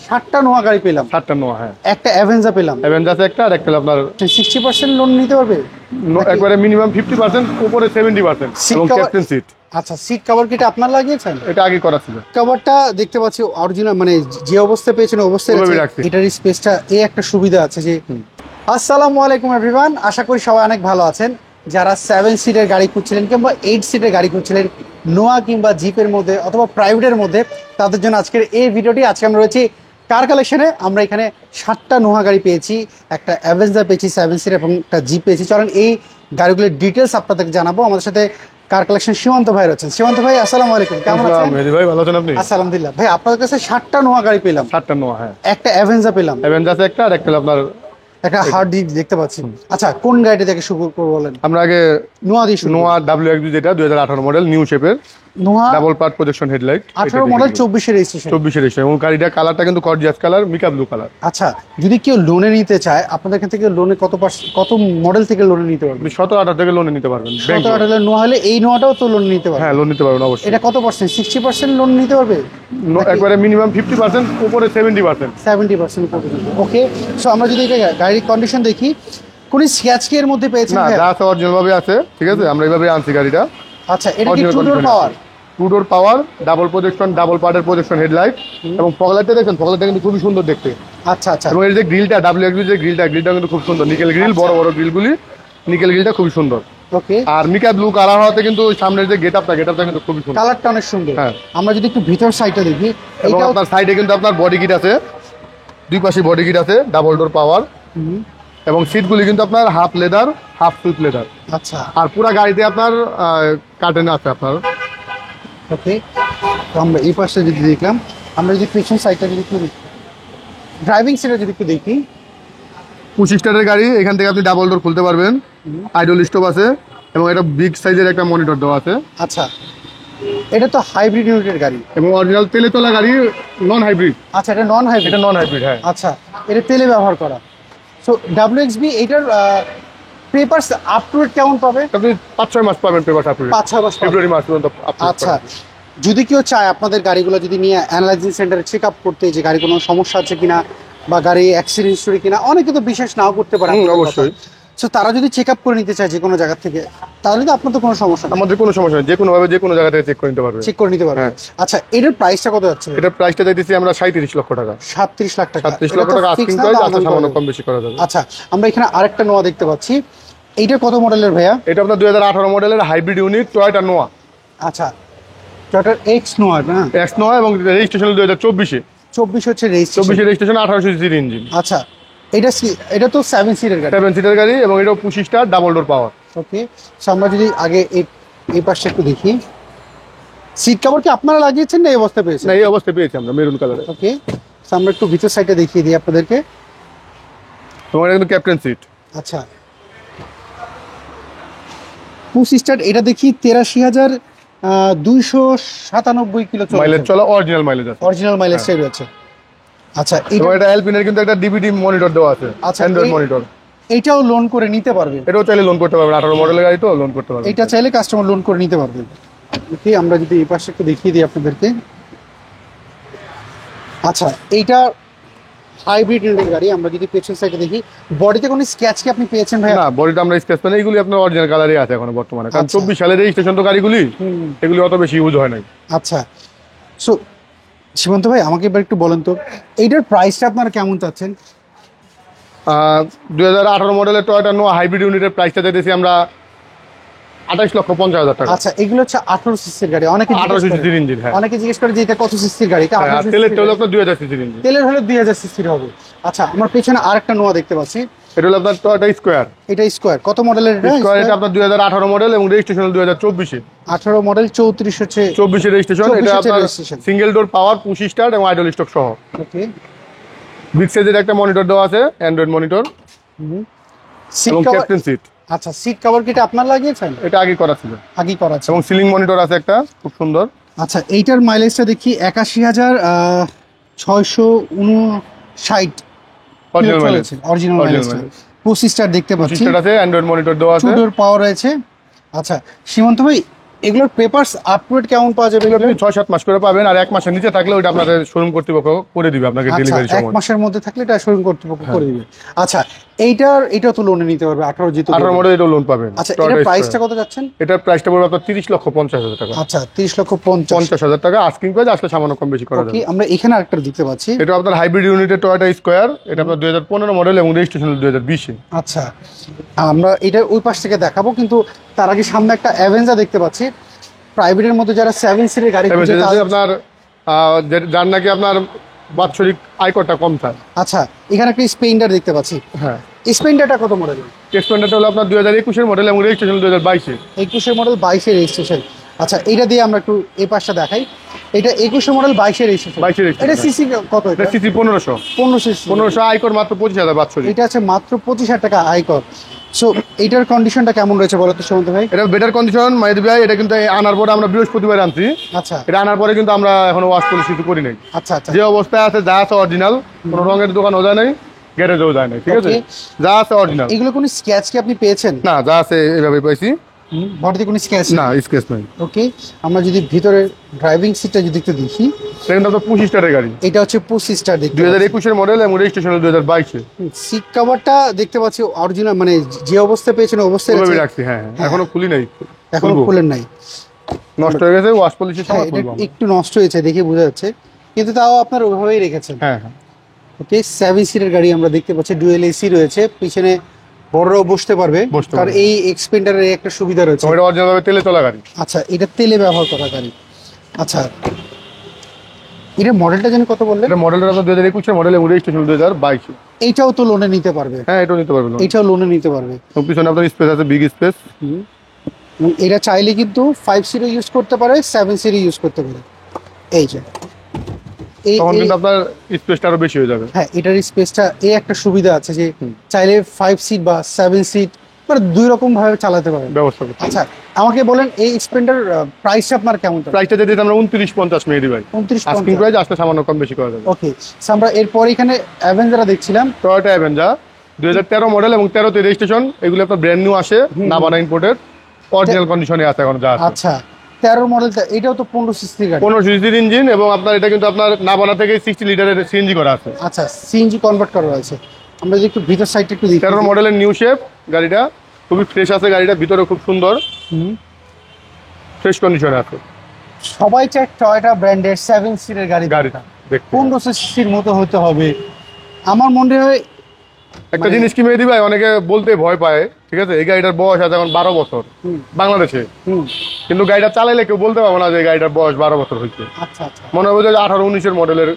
7টা নোয়া গাড়ি পেলাম। 7টা নোয়া, হ্যাঁ। একটা অ্যাভেঞ্জা পেলাম। অ্যাভেঞ্জাস একটা, আর একটা হলো আপনার 60% লোন নিতে পারবে একবারে মিনিমাম 50%, উপরে 70%, সিট এবং কভার। Captain seat. আচ্ছা, সিট কভার কি এটা আপনার লাগিয়েছেন? এটা আগে করা ছিল। কভারটা দেখতে পাচ্ছি অরিজিনাল, মানে যে অবস্থায় পেয়েছেন অবস্থায় ওভাবেই আছে। রাখছি। এটার স্পেসটা এই একটা সুবিধা আছে যে। আসসালামু আলাইকুম এভরিওয়ান, আশা করি সবাই অনেক ভালো আছেন। যারা 7 সিটের গাড়ি খুঁজছিলেন কিংবা 8 সিটের গাড়ি খুঁজছিলেন নোয়া কিংবা জিপের মধ্যে অথবা প্রাইভেটের মধ্যে, তাদের জন্য আজকের এই ভিডিওটি। আজকে আমরা রয়েছি কার কালেকশনে। আমরা এখানে 7টা নোয়া গাড়ি পেয়েছি, একটা অ্যাভেঞ্জার পেয়েছি 7 সিট এবং একটা জিপ পেয়েছি। চলেন এই গাড়িগুলোর ডিটেলস আপনাদেরকে জানাবো। আমাদের সাথে কার কালেকশন সীমান্ত ভাই রয়েছেন। সীমান্ত ভাই আসসালামু আলাইকুম, কেমন আছেন? মেহেদী ভাই, ভালো আছেন আপনি? আলহামদুলিল্লাহ। ভাই আপনাদের কাছে 7টা নোয়া গাড়ি পেলাম। 7টা নোয়া, হ্যাঁ। একটা অ্যাভেঞ্জার পেলাম, অ্যাভেঞ্জাস একটা, আর একটা হলো আপনার একটা হার্ড ডিস্ক দেখতে পাচ্ছি। আচ্ছা, কোন গাড়িটা থেকে শুরু করবো বলেন? আমরা আগে নোয়া দিয়ে শুরু। নোয়া WXB, যেটা 2018 মডেল, নিউ শেপের, Noah double part projection headlight, 18 model 24 registration. 24 registration, এবং গাড়িটার কালারটা কিন্তু gorgeous colour, mica blue colour. আচ্ছা, যদি কেউ লোনে নিতে চায় আপনাদের এখান থেকে লোনে কত মডেল থেকে লোনে নিতে পারবে? আপনি 17-18 থেকে লোনে নিতে পারবেন। 17-18 নোয়া হলে এই নোয়াটাও তো লোন নিতে পারবে? হ্যাঁ, লোন নিতে পারবেন অবশ্যই। এটা কত পার্সেন্ট? 60% লোন নিতে পারবে? একবারে মিনিমাম 50%, উপরে 70%। 70% পর্যন্ত। ওকে, সো আমরা যদি এটা গাড়ির কন্ডিশন দেখি, কোন স্ক্র্যাচ কি এর মধ্যে পেয়েছেন? না, যা আছে অরিজিনাল ভাবে আছে, ঠিক আছে। আমরা এইভাবে আনছি গাড়িটা। আচ্ছা, এটা কি টু ডোর পাওয়ার? টু ডোর পাওয়ার, ডাবল প্রজেকশন, ডাবল পার্টের প্রজেকশন হেডলাইট, এবং ফগলাইটটা দেখেন, ফগলাইটটা কিন্তু খুবই সুন্দর দেখতে। আচ্ছা আচ্ছা। এবং এর যে গ্রিলটা, WXB যে গ্রিলটা কিন্তু খুব সুন্দর, নিকেল গ্রিল, বড় বড় গ্রিলগুলি, নিকেল গ্রিলটা খুবই সুন্দর। ওকে, আর মিকা ব্লু কালার হওয়াতে কিন্তু সামনের যে গেটআপটা কিন্তু খুবই সুন্দর, কালারটা অনেক সুন্দর। হ্যাঁ। আমরা যদি একটু ভিতর সাইডটা দেখি, এবং এটাও আপনার সাইডে কিন্তু আপনার বডি কিট আছে, দুই পাশে বডি কিট আছে, ডাবল ডোর পাওয়ার, এবং সিটগুলি কিন্তু আপনার half leather, half sweet leather. আচ্ছা। আর পুরো গাড়িতে আপনার কার্টেন আছে আপনার। ওকে, তো আমরা এই পাশে যদি দেখলাম, আমরা যদি পিছন সাইডটা যদি একটু ড্রাইভিং সিটটা যদি একটু দেখি, 25 স্টারের গাড়ি, এখান থেকে আপনি ডাবল ডোর খুলতে পারবেন, আইডল স্টপ আছে, এবং এটা বিগ সাইজের একটা মনিটর দেওয়া আছে। আচ্ছা, এটা তো হাইব্রিড ইউনিটের গাড়ি এবং অরিজিনাল তেলে তোলা গাড়ি, নন হাইব্রিড। আচ্ছা, এটা নন হাইব্রিড? এটা নন হাইব্রিড, হ্যাঁ। আচ্ছা, এটা তেলে ব্যবহার করা। সো WXB এটার পেপারস আপ টু ডেট কেমন পাবে? আপনি 5-6 মাস পাবেন পেপার, 5-6 মাস পাবেন। ফেব্রুয়ারি মাস পর্যন্ত update আচ্ছা, পাবেন। যদি কেউ চায় আপনাদের গাড়িগুলো যদি নিয়ে অ্যানালাইজিং সেন্টারে চেক আপ করতে, যে গাড়ি কোনো সমস্যা আছে কিনা বা গাড়ি অ্যাক্সিডেন্ট হিস্টরি কিনা, অনেকে তো বিশেষ নাও করতে পারে। অবশ্যই। সো তারা যদি চেক আপ করে নিতে চায় যে কোনো জায়গা থেকে, তাহলে তো আপনার তো কোনো সমস্যা নেই। আমাদের কোনো সমস্যা নেই, যে কোনো ভাবে যে কোনো জায়গা থেকে চেক করে নিতে পারবেন। চেক করে নিতে পারবে। হ্যাঁ। আচ্ছা, এটার প্রাইসটা কত যাচ্ছে? এটার প্রাইসটা চাইতেছি আমরা 37 লক্ষ টাকা। 37 লাখ টাকা। 37 লক্ষ টাকা আস্কিং প্রাইস, আচ্ছা সামান্য কম বেশি করা যাবে। আচ্ছা, আমরা এখানে আরেকটা নোয়া দেখতে পাচ্ছি। এইটা কত মডেলের ভাইয়া? এটা আপনার 2018 মডেলের হাইব্রিড ইউনিট, টয়োটা নোয়া। আচ্ছা, টয়োটার এক্স নোয়া না? এক্স নোয়া, এবং রেজিস্ট্রেশন 2024-এ। 24 হচ্ছে রেজিস্ট্রেশন। 24-এ রেজিস্ট্রেশন, 1800 সিসির ইঞ্জিন। আচ্ছা, এটা তো 7 সিটের গাড়ি। 7 সিটার গাড়ি, এবং এটাও 25 স্টার, ডাবল ডোর পাওয়ার। ওকে, সো আমরা যদি আগে এই পাশে একটু দেখি, সিট কভার কি আপনারা লাগিয়েছেন না এই অবস্থায় পেয়েছেন? না, এই অবস্থায় পেয়েছি আমরা, মেরুন কালারে। ওকে, সো আমরা একটু ভিতর সাইডটা দেখিয়ে দিই আপনাদেরকে। তোমার কিন্তু ক্যাপ্টেন সিট। আচ্ছা, পুশ স্টার্ট, এটা দেখি 83,297 কিলো মাইলেজ চলা, অরিজিনাল মাইলেজ আছে, অরিজিনাল মাইলেজটাই রয়েছে। আচ্ছা, এবং এটা এলপিনের কিন্তু একটা ডিভিডি মনিটর দেওয়া আছে, আচ্ছা, অ্যান্ড্রয়েড মনিটর। এইটাও লোন করে নিতে পারবে? এটাও চাইলে লোন করতে পারবেন, 18 মডেলের গাড়ি তো লোন করতে পারবেন। এটা চাইলে কাস্টমার লোন করে নিতে পারবে। ওকে, আমরা যদি এই পাশে একটু দেখিয়ে দিই আপনাদেরকে। আচ্ছা, এইটা হাইব্রিড ইউনিটের গাড়ি। আমরা যদি পেছন সাইডে দেখি, বডিতে কোনো স্ক্র্যাচ কি আপনি পেয়েছেন ভাই? না, বডিটা আমরা স্কেচ পাই না, এইগুলি আপনার অরিজিনাল কালারই আছে এখন বর্তমানে, কারণ আচ্ছা। 24 সালের রেজিস্ট্রেশন তো গাড়িগুলি, এগুলি অত বেশি ইউজ হয় নাই। আচ্ছা, সো সীমান্ত ভাই আমাকে এবার একটু বলেন তো, এইটার প্রাইসটা আপনারা কেমন চাচ্ছেন? 2018 মডেলের টয়োটা নোয়া হাইব্রিড ইউনিটের প্রাইসটা দিতেছি আমরা 28,50,000 টাকা। আচ্ছা, এগুলো হচ্ছে 18 সিসির গাড়ি। 18 সিসির ইঞ্জিন, হ্যাঁ। অনেকে জিজ্ঞেস করে যে এটা কত সিসির গাড়ি? এটা 18 তেলের সিসির হলো গাড়ি। আপনার 2000 সিসির ইঞ্জিন। তেলের হলে 2000 সিসির হবে। আচ্ছা, আমার পেছনে আরেকটা নোয়া দেখতে পাচ্ছি। এটা হলো আপনার টয়োটা স্কোয়ার। এটা স্কোয়ার, কত মডেলের এটা? স্কোয়ার, এটা আপনার 2018 মডেল, এবং রেজিস্ট্রেশন 2024-এ। 18 মডেল, 34 হচ্ছে 24-এ রেজিস্ট্রেশন। 24 এটা হচ্ছে আপনার registration। Single door power, 25 star, এবং আইডল স্টক সহ। ওকে, বিগ সাইজের একটা মনিটর দেওয়া আছে, অ্যান্ড্রয়েড মনিটর, সিট এবং কভার। Captain seat. আচ্ছা, সিট কভার কি এটা আপনার লাগিয়েছেন? এটা আগে করা ছিল, আগেই করা আছে। এবং সিলিং মনিটর আছে একটা, খুব সুন্দর। আচ্ছা, এইটার মাইলেজটা দেখি 81,659 original mileage, original mileage. 25 star দেখতে পাচ্ছি, সিস্টেম আছে, অ্যান্ড্রয়েড মনিটর দেওয়া আছে। টু ডোর পাওয়ার রয়েছে। আচ্ছা, সীমান্ত ভাই এগুলোর পেপারস আপলোড কেমন পাওয়া যাবে? এগুলো আপনি 6-7 মাস করে পাবেন, আর 1 মাসের নিচে থাকলে ওইটা আপনাদের শোরুম কর্তৃপক্ষ করে দিবে আপনাকে আচ্ছা, ডেলিভারি 1 সময়। মাসের মধ্যে থাকলে এটা শোরুম কর্তৃপক্ষ করে দিবে। আচ্ছা, এটা তো লোনে নিতে পারবে 18 যেহেতু 18 মডেল এটা লোন পাবেন। আচ্ছা, এটার প্রাইসটা কত যাচ্ছেন? এটার প্রাইসটা পড়বে আপনার 30,50,000 টাকা। আচ্ছা, 30,50,000 50,000 টাকা আস্কিং প্রাইস, আসলে সামান্য কম বেশি করা যাবে। ওকে, আমরা এখানে আরেকটা দেখতে পাচ্ছি। এটা আপনার হাইব্রিড ইউনিটের টয়োটা স্কয়ার, এটা আপনার 2015 মডেল এবং রেজিস্ট্রেশন 2020 এ। আচ্ছা, আমরা এটা ওই পাশ থেকে দেখাবো, কিন্তু তার আগে সামনে একটা অ্যাভেঞ্জার দেখতে পাচ্ছি। প্রাইভেটের মধ্যে যারা 7 সিটের গাড়ি খুঁজে আপনার যার নাকি আপনার বাৎসরিক আয়করটা কম থাকে। আচ্ছা, এখানে একটা স্প্লেন্ডার দেখতে পাচ্ছি। হ্যাঁ, স্প্লেন্ডারটা কত মডেল? স্প্লেন্ডারটা হলো আপনার 2021 এর মডেল এবং রেজিস্ট্রেশন 2022 এ। 21 মডেল 22 রেজিস্ট্রেশন। আচ্ছা, এটা দিয়ে আমরা একটু এই পাশটা দেখাই। এটা 21 মডেল 22 রেজিস্ট্রেশন। 22 এর এটা সিসি কত? এটা সিসি 1500 1500 1500 আয়কর মাত্র 25,000 বাৎসরিক। এটা আছে মাত্র 25,000 টাকা আয়কর। সো এটার কন্ডিশনটা কেমন রয়েছে বলো তো সুমন্ত ভাই? এটা বেটার কন্ডিশন মাইদি ভাই। এটা কিন্তু আনার পরে আমরা বৃহস্পতিবার আনছি। আচ্ছা এটা আনার পরে কিন্তু আমরা এখনো ওয়াশ পলিশ কিছু করি নাই। আচ্ছা আচ্ছা, যে অবস্থায় আছে যা আছে অরিজিনাল, কোনো রঙের দোকানও যায় নাই, গ্যারেজও যায় নাই, ঠিক আছে? Okay. যা আছে অরিজিনাল। এগুলো কোনো স্ক্র্যাচ কি আপনি পেয়েছেন? না, যা আছে এইভাবে পাইছি। বডিতে কোনো স্ক্র্যাচ না, স্কেচ নাই। ওকে, আমরা যদি ভিতরে ড্রাইভিং সিটটা যদি একটু দেখি, এটা কিন্তু আপনার 25 স্টারের গাড়ি, এটা হচ্ছে 25 স্টার দেখতে 2021 এর মডেল এবং রেজিস্ট্রেশন 2022 এ। সিট কভারটা দেখতে পাচ্ছি অরিজিনাল, মানে যে অবস্থায় পেয়েছেন ওই অবস্থায় ওইভাবে আছে। রাখছি, হ্যাঁ, এখনো খুলি নাই। এখনো খুলবো। খুলেন নাই। নষ্ট হয়ে গেছে, ওয়াশ পলিশের হ্যাঁ, সময় এটা খুলবো আমরা। একটু নষ্ট হয়েছে দেখে বোঝা যাচ্ছে, কিন্তু তাও আপনার ওইভাবেই রেখেছেন। হ্যাঁ হ্যাঁ, ওকে, 7 সিটের গাড়ি আমরা দেখতে পাচ্ছি, ডুয়েল এসি রয়েছে, পিছনে বড়রাও বসতে পারবে। বসতে কারণ পারবে। এই এক্সপেন্ডারের একটা সুবিধা রয়েছে। তো এটা অরিজিনাল ভাবে তেলে চলা গাড়ি। আচ্ছা, এটা তেলে ব্যবহার করা গাড়ি। আচ্ছা, এটা মডেলটা জানি কত বললেন? এটা মডেলটা আপনার 2021 এর মডেল এবং রেজিস্ট্রেশন 2022 এ। এইটাও তো লোনে নিতে পারবে? হ্যাঁ, এটাও নিতে পারবেন। এইটাও লোনে নিতে পারবে। এবং পিছনে আপনার স্পেস আছে, বিগ স্পেস। এবং এটা চাইলে কিন্তু 5 সিটে ইউজ করতে পারে, 7 সিটে ইউজ করতে পারে। এই যে তখন কিন্তু আপনার স্পেসটা আরো বেশি হয়ে যাবে। হ্যাঁ, এটার স্পেসটা এই একটা সুবিধা আছে যে চাইলে 5 সিট বা 7 সিট মানে দুই রকম ভাবে চালাতে পারেন। ব্যবস্থা করতে। আচ্ছা, আমাকে বলেন এই এক্সপেন্ডার প্রাইসটা আপনার কেমন? প্রাইসটা যদি আমরা 29,50 মেহেদি ভাই। 29,50 আস্কিং প্রাইস আসলে সামান্য কম বেশি করা যাবে। ওকে, আমরা এরপর এখানে অ্যাভেঞ্জার দেখছিলাম। টয়োটা অ্যাভেঞ্জার 2013 মডেল এবং 13 তে রেজিস্ট্রেশন। এগুলো আপনার ব্র্যান্ড নিউ আসে, নাবানা ইম্পোর্টেড, অরিজিনাল কন্ডিশনে আছে এখন যা আছে। আচ্ছা, 13 মডেলটা, এটাও তো 15 সিসি গাড়ি। 15 সিসির ইঞ্জিন এবং আপনার এটা কিন্তু আপনার নাবানা থেকে 60 লিটারের সিএনজি করা আছে। আচ্ছা, সিএনজি কনভার্ট করা হয়েছে। আমরা যদি একটু ভিতর সাইডটা একটু দেখি। 13 মডেলের নিউ শেপ গাড়িটা, খুবই ফ্রেশ আছে গাড়িটা, ভিতরে খুব সুন্দর ফ্রেশ কন্ডিশনে আছে। সবাই চায় টয়োটা ব্র্যান্ডের 7 সিটের গাড়ি গাড়িটা দেখতে 1500 সিসির মতো হতে হবে। আমার মনে হয় একটা জিনিস কি মেহেদি ভাই, অনেকে বলতে ভয় পায়, ঠিক আছে? এই গাড়িটার বয়স আছে এখন 12 বছর বাংলাদেশে, কিন্তু গাড়িটা চালাইলে কেউ বলতে পারবো না যে এই গাড়িটার বয়স 12 বছর হয়েছে। আচ্ছা আচ্ছা, মনে হবে যে 18-19 এর মডেলের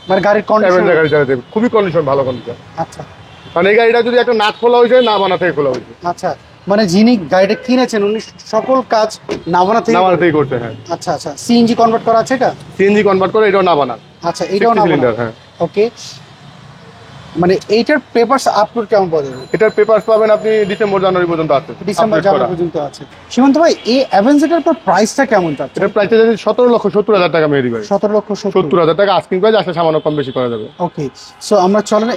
মানে গাড়ির কন্ডিশন। গাড়ি চালাতে খুবই কন্ডিশন, ভালো কন্ডিশন। আচ্ছা মানে এই গাড়িটা যদি একটা নাট খোলা হয়েছে, না বানা থেকে খোলা হয়েছে। আচ্ছা, মানে যিনি গাড়িটা কিনেছেন উনি সকল কাজ নাবানা থেকে। না বানা থেকে করছে, হ্যাঁ। আচ্ছা আচ্ছা, সিএনজি কনভার্ট করা আছে এটা? সিএনজি কনভার্ট করে, এটাও না বানা। আচ্ছা, এটাও 60 নাবানা, সিলিন্ডার, হ্যাঁ। ওকে। মানে এইটার পেপারস আপলোড কেমন পাওয়া যাবে? এটার পেপারস পাবেন আপনি ডিসেম্বর জানুয়ারি পর্যন্ত আছে, ডিসেম্বর update জানুয়ারি করা। পর্যন্ত আছে। সীমান্ত ভাই, এই অ্যাভেঞ্জারের পর প্রাইসটা কেমন যাচ্ছে? এটার প্রাইসটা যদি 17,70,000 টাকা মেহেদি ভাই। 17,70,000। 70,000 টাকা আস্কিং প্রাইস, আসলে সামান্য কম বেশি করা যাবে। ওকে, সো আমরা চলেন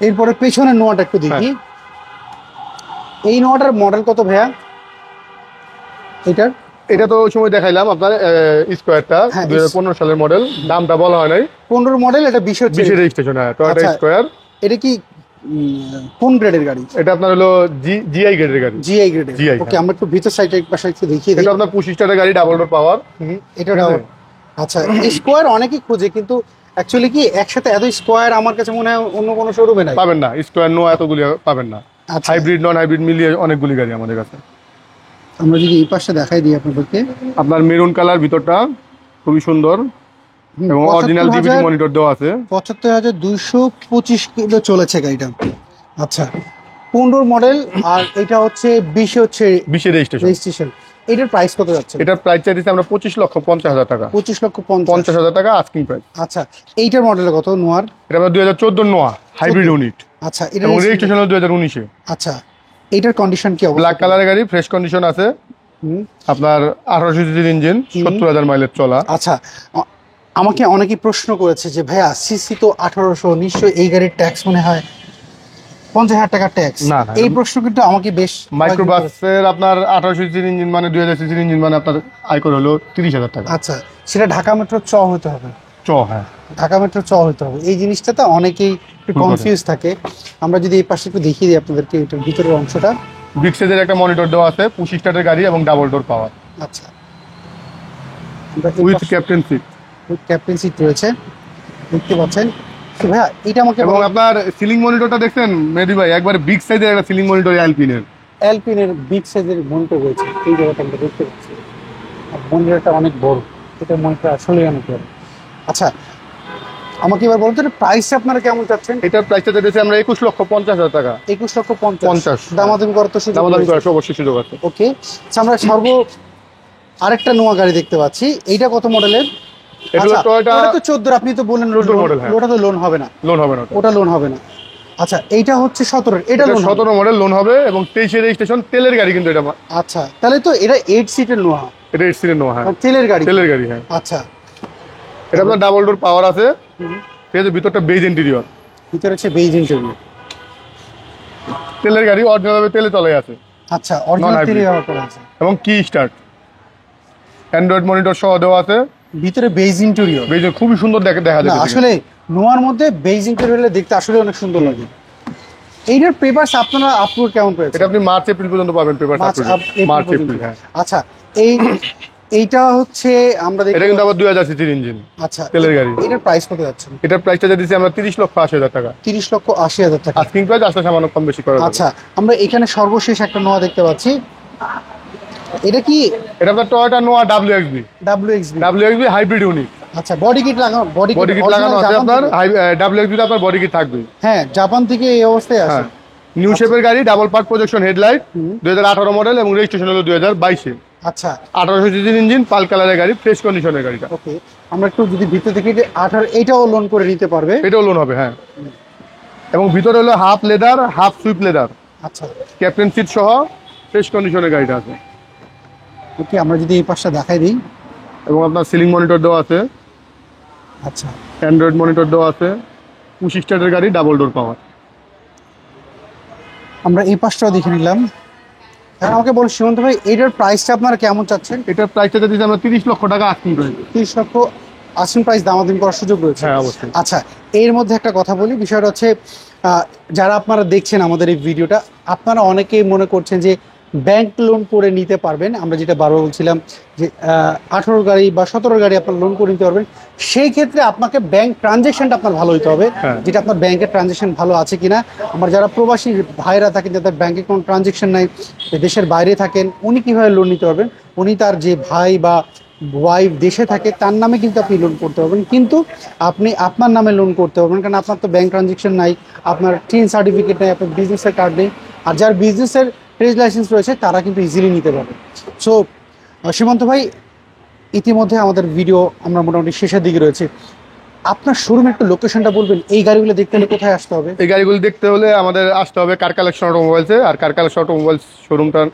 এরপরে পেছনের নোয়াটা একটু দেখি। এই নোয়াটার মডেল কত ভাইয়া এটার? এটা তো ওই সময় দেখাইলাম আপনার স্কোয়ারটা, হ্যাঁ, 2015 সালের মডেল, দামটা বলা হয় নাই। 15 মডেল, এটা 20 হচ্ছে। 20 রেজিস্ট্রেশন, হ্যাঁ, টয়োটা আচ্ছা। স্কোয়ার। এটা কি কোন গ্রেডের গাড়ি? এটা আপনার হলো জিআই গ্রেডের গাড়ি। জিআই গ্রেডের। GI, ওকে, আমরা একটু ভিতর সাইডে পাশে একটু দেখিয়ে দিই। এটা আপনার 25 স্টারের গাড়ি, ডাবল ডোর পাওয়ার। এটাও আচ্ছা, স্কোয়ার অনেকেই খোঁজে, কিন্তু অ্যাকচুয়ালি কি একসাথে এত স্কোয়ার আমার কাছে মনে হয় অন্য কোনো শোরুমে নাই। পাবেন না, স্কোয়ার নো এতগুলি পাবেন না। আচ্ছা, হাইব্রিড নন হাইব্রিড মিলিয়ে অনেকগুলি গাড়ি আমাদের কাছে। আমরা যদি এই পাশে দেখাই দিই আপনাদেরকে। আপনার মেরুন কালার, ভিতরটা খুবই সুন্দর এবং অরিজিনাল জিবিটি মনিটর দেওয়া আছে। 75,225 কিলো চলেছে গাড়িটা। আচ্ছা, 15 মডেল, আর এটা হচ্ছে 20 হচ্ছে 20 রেজিস্ট্রেশন। রেজিস্ট্রেশন। এটার প্রাইস কত যাচ্ছে? এটার প্রাইস চাইছি আমরা 25,50,000 টাকা। 25,50,000। 50,000 টাকা আস্কিং প্রাইস। আচ্ছা, এইটার মডেল কত নোয়ার? এটা আপনার 2014 নোয়া হাইব্রিড ইউনিট আচ্ছা, এটা এবং রেজিস্ট্রেশন হলো 2019 এ। আচ্ছা, এইটার কন্ডিশন কি অবস্থা? ব্ল্যাক কালারের গাড়ি, ফ্রেশ কন্ডিশন আছে। আপনার 1800 সিসির ইঞ্জিন, 70,000 মাইলেজ চলা। আচ্ছা, আমাকে অনেকেই প্রশ্ন করেছে যে ভাইয়া সিসি তো 1800, নিশ্চয়ই এই গাড়ির ট্যাক্স মনে হয় 50,000 টাকা ট্যাক্স। না, না, এই প্রশ্ন কিন্তু আমাকে বেশ মাইক্রোবাসের আপনার 1800 সিসির ইঞ্জিন মানে 2000 সিসির ইঞ্জিন মানে আপনার আয় করে হলো 30,000 টাকা। আচ্ছা, সেটা ঢাকা মেট্রো চ হতে হবে। হ্যাঁ, ঢাকা মেট্রো চ হতে হবে। এই জিনিসটাতে অনেকেই একটু কনফিউজ থাকে। আমরা যদি এই পাশে একটু দেখিয়ে দিই আপনাদেরকে এটার ভিতরের অংশটা। বিগ সাইজের একটা মনিটর দেওয়া আছে, পুশ স্টার্টের গাড়ি এবং ডাবল ডোর পাওয়ার আচ্ছা, আমরা with captain seat. Captain seat রয়েছে, দেখতে পাচ্ছেন। তো ভাইয়া এটা আমাকে এবং আপনার সিলিং মনিটরটা দেখছেন মেহেদী ভাই, একবারে বিগ সাইজের একটা সিলিং মনিটর অ্যালপিনের। অ্যালপিনের বিগ সাইজের মনিটর রয়েছে, এই জায়গাটা আমরা দেখতে পাচ্ছি। আর মনিটরটা অনেক বড়, এটা মনিটর আসলে অনেক বড়। আচ্ছা, আমাকে এবার বলতে প্রাইস আপনারা কেমন চাচ্ছেন? এটার প্রাইসটা দিতেছি আমরা 21,50,000 টাকা। 21,50,000 দামাদামি করার তো সুযোগ দামাদামি রয়েছে। করার অবশ্যই সুযোগ আছে। ওকে, আচ্ছা আমরা আরেকটা নোয়া গাড়ি দেখতে পাচ্ছি। এইটা কত মডেলের? এটা আচ্ছা, টয়োটা ওটা তো 14, আপনি তো বললেন 14 মডেল, হ্যাঁ। ওটা তো লোন হবে না। লোন হবে না, ওটা লোন হবে না। আচ্ছা, এইটা হচ্ছে 17, এটা এটা লোন হবে। 17 মডেল লোন হবে এবং 23 রেজিস্ট্রেশন, তেলের গাড়ি কিন্তু এটা। আচ্ছা, তাহলে তো এটা 8 সিটের নোয়া, এটা 8 সিটের নোয়া, হ্যাঁ, তেলের গাড়ি। তেলের গাড়ি, হ্যাঁ। আচ্ছা, এটা আপনার ডাবল ডোর পাওয়ার আছে, ঠিক আছে, ভিতরটা বেজ ইন্টেরিয়র, ভিতরে হচ্ছে বেজ ইন্টেরিয়র। তেলের গাড়ি অরিজিনাল ভাবে তেলে চলে আছে। আচ্ছা, অরিজিনাল Non-hybrid। তেলে ব্যবহার করা আছে। এবং কি স্টার্ট, অ্যান্ড্রয়েড মনিটর সহ দেওয়া আছে, ভিতরে বেজ ইন্টেরিয়র। বেজ খুবই সুন্দর দেখা না যাচ্ছে। আসলে নোয়ার মধ্যে বেজ ইন্টেরিয়র হলে দেখতে আসলে অনেক সুন্দর লাগে। এইটার পেপারস আপনারা আপলোড কেমন পেয়েছেন? এটা আপনি মার্চ এপ্রিল পর্যন্ত পাবেন পেপার। মার্চ এপ্রিল, হ্যাঁ। আচ্ছা, এইটা হচ্ছে আমরা দেখি এটা কিন্তু আবার 2000 সিসির ইঞ্জিন, আচ্ছা, তেলের গাড়ি। এটার প্রাইস কত যাচ্ছে? এটার প্রাইসটা দিচ্ছি আমরা 30,80,000 টাকা। 30,80,000 টাকা। আস্কিং প্রাইস আসলে সামান্য কম বেশি করা যাবে। আচ্ছা, আমরা এখানে সর্বশেষ একটা নোয়া দেখতে পাচ্ছি। এটা কি? এটা আপনার টয়োটা নোয়া WXB হাইব্রিড ইউনিট। আচ্ছা, বডি কিট লাগানো, বডি কিট লাগানো আছে আপনার। WXB তে আপনার বডি কিট থাকবে, হ্যাঁ, জাপান থেকে এই অবস্থায় আছে। হ্যাঁ। নিউ শেপের গাড়ি, double part projection headlight, 2018 model এবং রেজিস্ট্রেশন হলো 2022 এ। আচ্ছা, 1800 সিসির ইঞ্জিন, পাল কালারের গাড়ি, ফ্রেশ কন্ডিশনের গাড়িটা। ওকে, আমরা একটু যদি ভিতর থেকে 18, এটাও লোন করে নিতে পারবে। এটাও লোন হবে, হ্যাঁ। এবং ভিতরে হলো half leather, half sweep leather, আচ্ছা, ক্যাপ্টেন সিট সহ ফ্রেশ কন্ডিশনের গাড়িটা আছে। ওকে, আমরা যদি এই পাশটা দেখাই দিই। এবং আপনার সিলিং মনিটর দেওয়া আছে, আচ্ছা, অ্যান্ড্রয়েড মনিটর দেওয়া আছে, পুশ স্টার্টের গাড়ি, ডাবল ডোর পাওয়ার। আমরা এই পাশটাও দেখে নিলাম। এখন আমাকে বলুন সীমন্ত ভাই, এটার প্রাইসটা আপনারা কেমন চাচ্ছেন? এটার প্রাইসটা দিচ্ছি আমরা 30 লক্ষ টাকা আস্কিং প্রাইস। 30,80,000 প্রাইস দামাদামি করার সুযোগ রয়েছে। হ্যাঁ, অবশ্যই। আচ্ছা, এর মধ্যে একটা কথা বলি, বিষয়টা হচ্ছে যারা আপনারা দেখছেন আমাদের এই ভিডিওটা, আপনারা অনেকেই মনে করছেন যে ব্যাংক লোন করে নিতে পারবেন। আমরা যেটা বারবার বলছিলাম যে 18 গাড়ি বা 17 গাড়ি আপনার লোন করে নিতে পারবেন। সেই ক্ষেত্রে আপনাকে ব্যাংক ট্রানজেকশনটা আপনার ভালো হতে হবে, হ্যাঁ। যেটা আপনার ব্যাংকের ট্রানজেকশন ভালো আছে কিনা। আমার যারা প্রবাসী ভাইরা থাকেন, যাদের ব্যাংকে কোনো ট্রানজেকশন নাই, দেশের বাইরে থাকেন, উনি কীভাবে লোন নিতে পারবেন? উনি তার যে ভাই বা ওয়াইফ দেশে থাকে তার নামে কিন্তু আপনি লোন করতে পারবেন, কিন্তু আপনি আপনার নামে লোন করতে পারবেন, কারণ আপনার তো ব্যাংক ট্রানজেকশন নাই, আপনার টিন সার্টিফিকেট নেই, আপনার বিজনেসের কার্ড নেই। আর যার বিজনেসের ট্রেড লাইসেন্স রয়েছে তারা কিন্তু ইজিলি নিতে পারবে। সো সীমন্ত ভাই, ইতিমধ্যে আমাদের ভিডিও আমরা মোটামুটি শেষের দিকে রয়েছে। আপনার শোরুমের একটু লোকেশনটা বলবেন, এই গাড়িগুলো দেখতে হলে কোথায় আসতে হবে? এই গাড়িগুলো দেখতে হলে আমাদের আসতে হবে কার কালেকশন অটোমোবাইলসে। আর কার কালেকশন অটোমোবাইলস শোরুমটার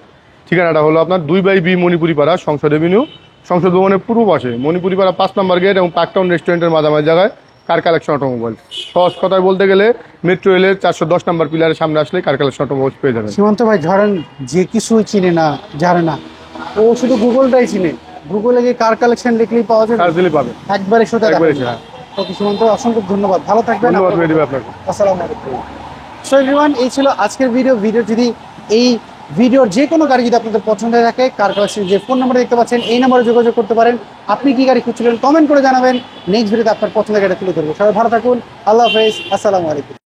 ঠিকানাটা হলো আপনার 2/B মণিপুরি পাড়া, সংসদ এভিনিউ, সংসদ ভবনের পূর্ব পাশে, মণিপুরি পাড়া 5 নম্বর গেট এবং পার্কটাউন রেস্টুরেন্টের মাঝামাঝি জায়গায় কার কালেকশন অটোমোবাইলস। সহজ কথায় বলতে গেলে মেট্রো রেলের 410 নম্বর পিলারের সামনে আসলে কার কালেকশন অটোমোবাইলস পেয়ে যাবেন। সীমন্ত ভাই, ধরেন যে কিছুই চিনে না, জানে না, ও শুধু গুগলটাই চিনে, গুগলে গিয়ে কার কালেকশন লিখলেই পাওয়া যাবে, কার দিলে পাবে একবারে সোজা একবারে, দেখাবে। হ্যাঁ। ওকে সীমন্ত, অসংখ্য ধন্যবাদ, ভালো থাকবেন। ধন্যবাদ মেহেদী ভাই আপনাকে। আসসালামু আলাইকুম। সো এভরিওয়ান, এই ছিল আজকের ভিডিও। যদি এই ভিডিওর যে কোনো গাড়ি যদি আপনাদের পছন্দ হয়ে থাকে, কার কালেকশন যে ফোন নাম্বার দেখতে পাচ্ছেন, এই নাম্বারে যোগাযোগ করতে পারেন। আপনি কি গাড়ি খুঁজছিলেন কমেন্ট করে জানাবেন, নেক্সট ভিডিওতে আপনার পছন্দের গাড়ি তুলে ধরবো। সবাই ভালো থাকুন, আল্লাহ হাফেজ, আসসালামু আলাইকুম।